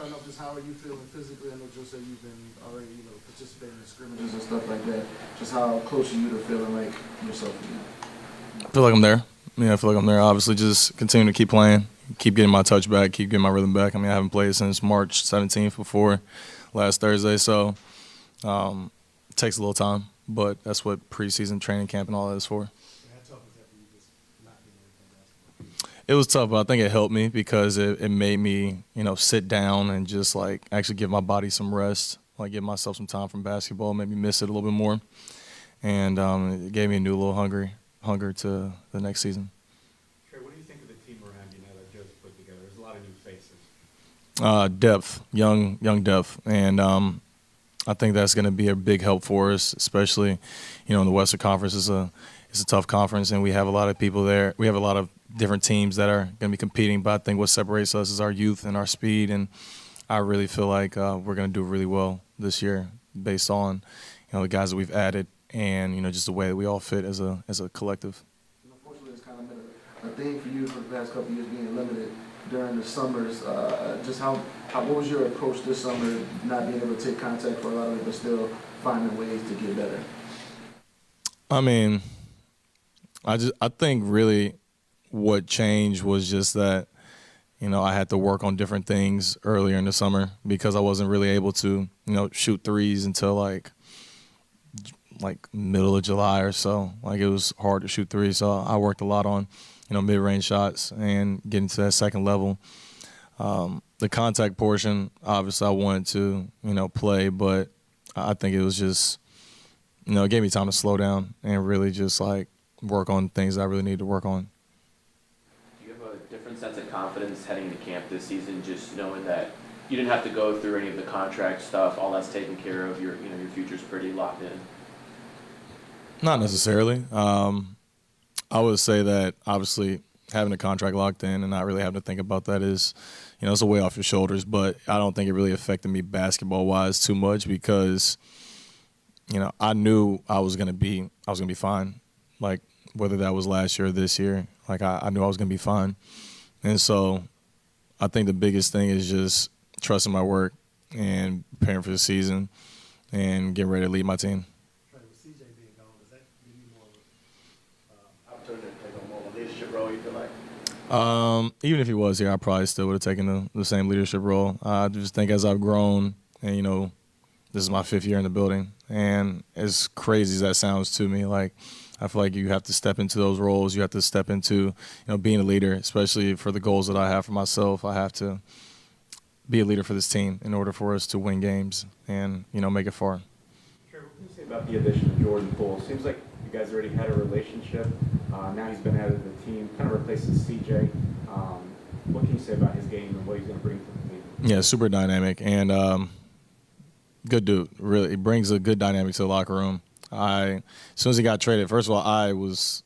starting off, just how are you feeling physically? I know Joe said you've been already, participating in scrimmages and stuff like that. Just how close are you to feeling like yourself again? I feel like I'm there. I feel like I'm there. Obviously, just continue to keep playing, keep getting my touch back, keep getting my rhythm back. I haven't played since March 17th before last Thursday, so it takes a little time, but that's what preseason training camp and all that is for. How tough is that for you, just not being able to play basketball? It was tough, but I think it helped me because it made me, sit down and just, actually give my body some rest, give myself some time from basketball, made me miss it a little bit more. And it gave me a new little hunger to the next season. Trey, what do you think of the team around you now that Joe's put together? There's a lot of new faces. Depth, young depth. And I think that's going to be a big help for us, especially, in the Western Conference. It's a tough conference, and we have a lot of people there. We have a lot of different teams that are going to be competing, but I think what separates us is our youth and our speed, and I really feel like we're going to do really well this year based on, the guys that we've added and, just the way that we all fit as a collective. Unfortunately, it's kind of been a thing for you for the past couple of years, being limited during the summers. Just what was your approach this summer, not being able to take contact for a lot of it, but still finding ways to get better? I think really what changed was just that, I had to work on different things earlier in the summer because I wasn't really able to, shoot threes until like middle of July or so. It was hard to shoot threes, so I worked a lot on, mid-range shots and getting to that second level. The contact portion, obviously I wanted to, play, but I think it was just, it gave me time to slow down and really just work on things I really need to work on. Do you have a different sense of confidence heading to camp this season, just knowing that you didn't have to go through any of the contract stuff, all that's taken care of, your future's pretty locked in? Not necessarily. I would say that obviously having a contract locked in and not really having to think about that is, it's a weight off your shoulders, but I don't think it really affected me basketball-wise too much because, I knew I was gonna be fine. Whether that was last year or this year, I knew I was gonna be fine. And so I think the biggest thing is just trusting my work and preparing for the season and getting ready to lead my team. With CJ being gone, does that give you more opportunity to take on more of a leadership role, you feel like? Even if he was here, I probably still would have taken the same leadership role. I just think as I've grown and, this is my 5th year in the building, and as crazy as that sounds to me, I feel like you have to step into those roles. You have to step into, being a leader, especially for the goals that I have for myself. I have to be a leader for this team in order for us to win games and, make it far. Trey, what can you say about the addition of Jordan Poole? Seems like you guys already had a relationship. Now he's been added to the team, kind of replaces CJ. What can you say about his game and what he's going to bring to the team? Yeah, super dynamic and good dude. Really, he brings a good dynamic to the locker room. As soon as he got traded, first of all, I was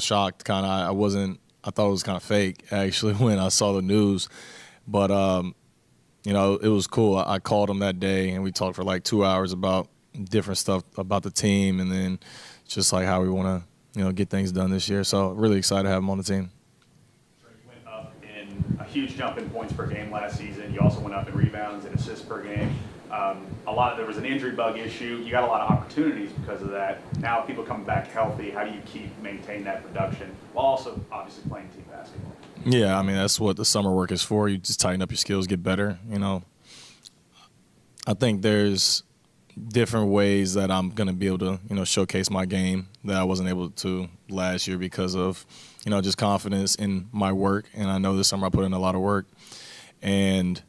shocked. I thought it was kind of fake actually when I saw the news, but it was cool. I called him that day and we talked for 2 hours about different stuff about the team and then just how we want to get things done this year. So really excited to have him on the team. You went up in a huge jump in points per game last season. You also went up in rebounds and assists per game. There was an injury bug issue. You got a lot of opportunities because of that. Now people coming back healthy, how do you maintain that production while also obviously playing team basketball? Yeah, that's what the summer work is for. You just tighten up your skills, get better. I think there's different ways that I'm going to be able to, showcase my game that I wasn't able to last year because of, just confidence in my work. And I know this summer I put in a lot of work. And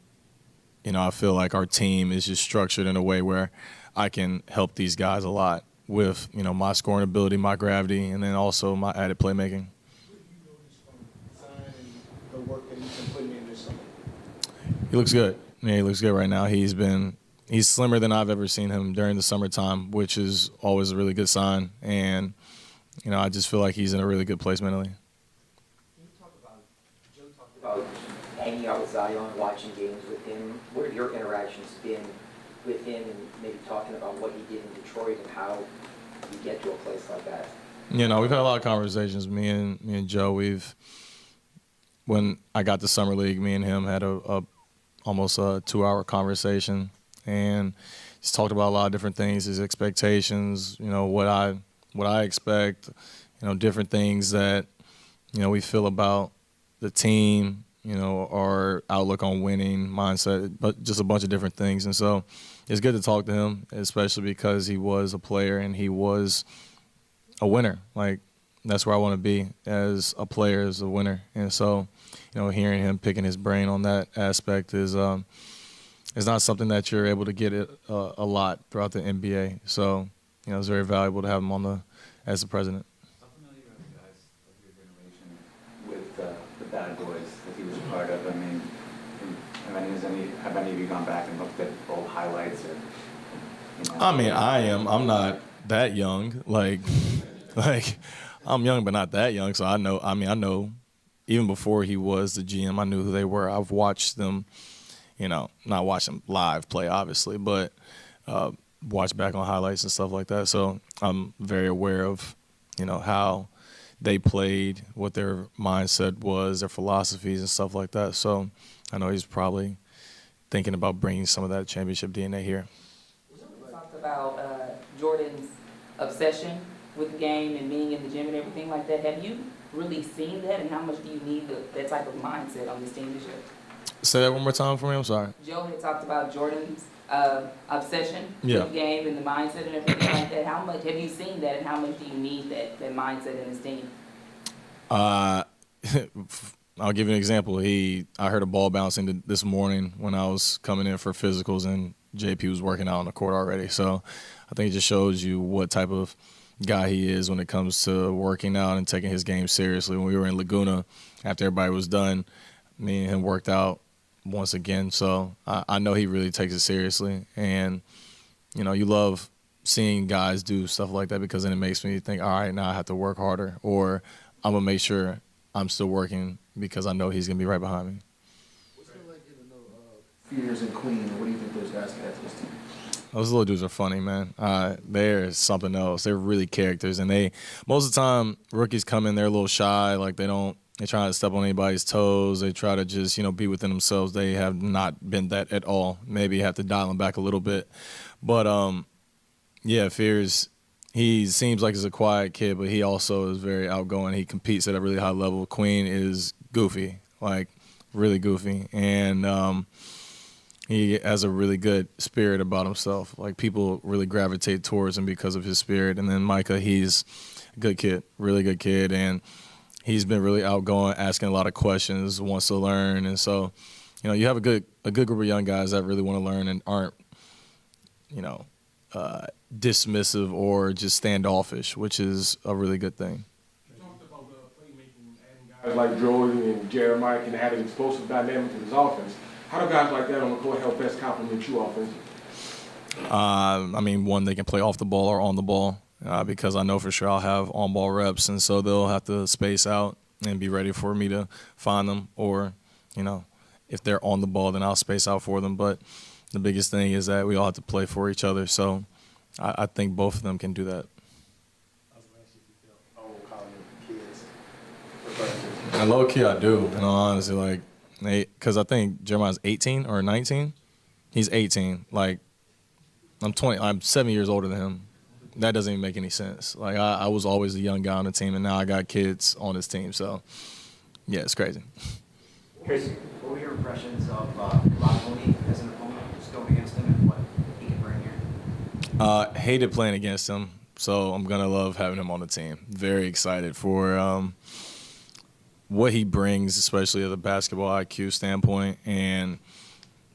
I feel like our team is just structured in a way where I can help these guys a lot with, my scoring ability, my gravity, and then also my added playmaking. What do you notice from Zion and the work that he's been putting in this summer? He looks good. Yeah, he looks good right now. He's slimmer than I've ever seen him during the summertime, which is always a really good sign. And, I just feel like he's in a really good place mentally. Can you talk about, Joe talked about hanging out with Zion, watching games with him. What have your interactions been with him and maybe talking about what he did in Detroit and how you get to a place like that? We've had a lot of conversations. Me and Joe, when I got to Summer League, me and him had a almost a 2-hour conversation, and he's talked about a lot of different things, his expectations, what I expect, different things that, we feel about the team, our outlook on winning, mindset, but just a bunch of different things. And so it's good to talk to him, especially because he was a player and he was a winner. Like, that's where I want to be as a player, as a winner. And so, hearing him, picking his brain on that aspect is not something that you're able to get a lot throughout the NBA. So, it's very valuable to have him as the president. How familiar are you guys of your generation with the bad boys that he was a part of? I mean, have any of you gone back and looked at old highlights or? I mean, I am. I'm not that young. Like I'm young, but not that young. So I know. Even before he was the GM, I knew who they were. I've watched them. Not watch them live play, obviously, but watch back on highlights and stuff like that. So I'm very aware of, how they played, what their mindset was, their philosophies and stuff like that. So I know he's probably thinking about bringing some of that championship DNA here. We talked about Jordan's obsession with the game and being in the gym and everything like that. Have you really seen that, and how much do you need that type of mindset on this team this year? Say that one more time for me. I'm sorry. Joe had talked about Jordan's obsession Yeah. with the game and the mindset and everything like that. How much have you seen that, and how much do you need that mindset in this team? I'll give you an example. I heard a ball bouncing this morning when I was coming in for physicals, and JP was working out on the court already. So I think it just shows you what type of guy he is when it comes to working out and taking his game seriously. When we were in Laguna, after everybody was done, me and him worked out once again. So I know he really takes it seriously. And, you love seeing guys do stuff like that, because then it makes me think, all right, now I have to work harder, or I'm going to make sure I'm still working because I know he's going to be right behind me. What's it like getting to know Fears and Queen, and what do you think those guys can add to this team? Those little dudes are funny, man. They're something else. They're really characters, and most of the time rookies come in, they're a little shy, like they try not to step on anybody's toes. They try to just, be within themselves. They have not been that at all. Maybe you have to dial them back a little bit. But, Fears, he seems like he's a quiet kid, but he also is very outgoing. He competes at a really high level. Queen is goofy, like really goofy. And he has a really good spirit about himself. Like, people really gravitate towards him because of his spirit. And then Micah, he's a good kid, really good kid. And he's been really outgoing, asking a lot of questions, wants to learn. And so, you have a good group of young guys that really want to learn and aren't, dismissive or just standoffish, which is a really good thing. You talked about playmaking, adding guys like Jordan and Jeremiah can add an explosive dynamic to this offense. How do guys like that on the court help best complement you offensively? One, they can play off the ball or on the ball, because I know for sure I'll have on-ball reps, and so they'll have to space out and be ready for me to find them, or, if they're on the ball, then I'll space out for them. But the biggest thing is that we all have to play for each other, so I think both of them can do that. And low-key, I do, in all honesty, because I think Jeremiah's 18 or 19. He's 18. Like, I'm 20. I'm 7 years older than him. That doesn't even make any sense. Like, I was always a young guy on the team, and now I got kids on this team. So, yeah, it's crazy. What were your impressions of Rodney as an opponent, just going against him, and what he can bring here? Hated playing against him, so I'm going to love having him on the team. Very excited for what he brings, especially at the basketball IQ standpoint, and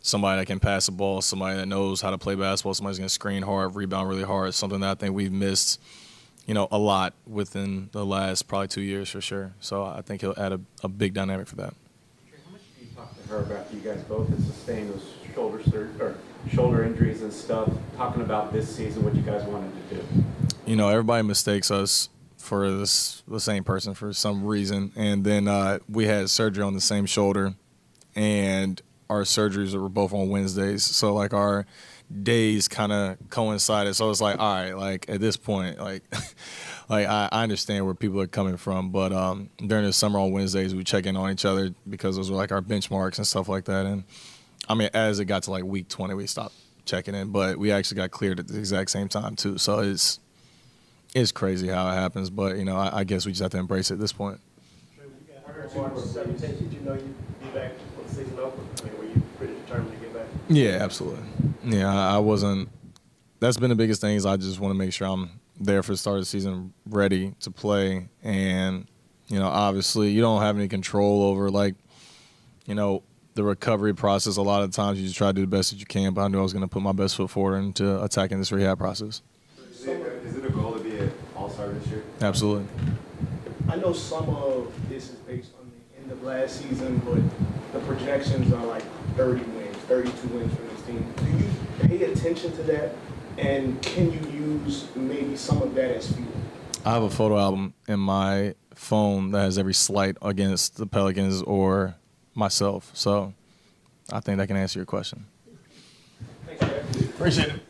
somebody that can pass the ball, somebody that knows how to play basketball, somebody's going to screen hard, rebound really hard, something that I think we've missed, a lot within the last probably 2 years for sure. So I think he'll add a big dynamic for that. How much do you talk to her about you guys both have sustained those shoulder injuries and stuff, talking about this season, what you guys wanted to do? Everybody mistakes us for the same person for some reason. And then we had surgery on the same shoulder, and our surgeries were both on Wednesdays. So, our days kind of coincided. So it's all right, at this point, I understand where people are coming from. But during the summer on Wednesdays, we check in on each other because those were our benchmarks and stuff like that. And I mean, as it got to like week 20, we stopped checking in, but we actually got cleared at the exact same time too. So it's crazy how it happens, but you know, I guess we just have to embrace it at this point. March 17th, did you know you'd be back when the season opened? I mean, were you pretty determined to get back? Yeah, absolutely. Yeah, I wasn't. That's been the biggest thing is I just want to make sure I'm there for the start of the season, ready to play. And, you know, obviously you don't have any control over, like, you know, the recovery process. A lot of times you just try to do the best that you can, but I knew I was going to put my best foot forward into attacking this rehab process. Is it a goal to be an all-star this year? Absolutely. I know some of this is based on the end of last season, but the projections are like 30 wins, 32 wins for this team. Do you pay attention to that? And can you use maybe some of that as fuel? I have a photo album in my phone that has every slight against the Pelicans or myself. So I think that can answer your question. Thanks, Dad. Appreciate it.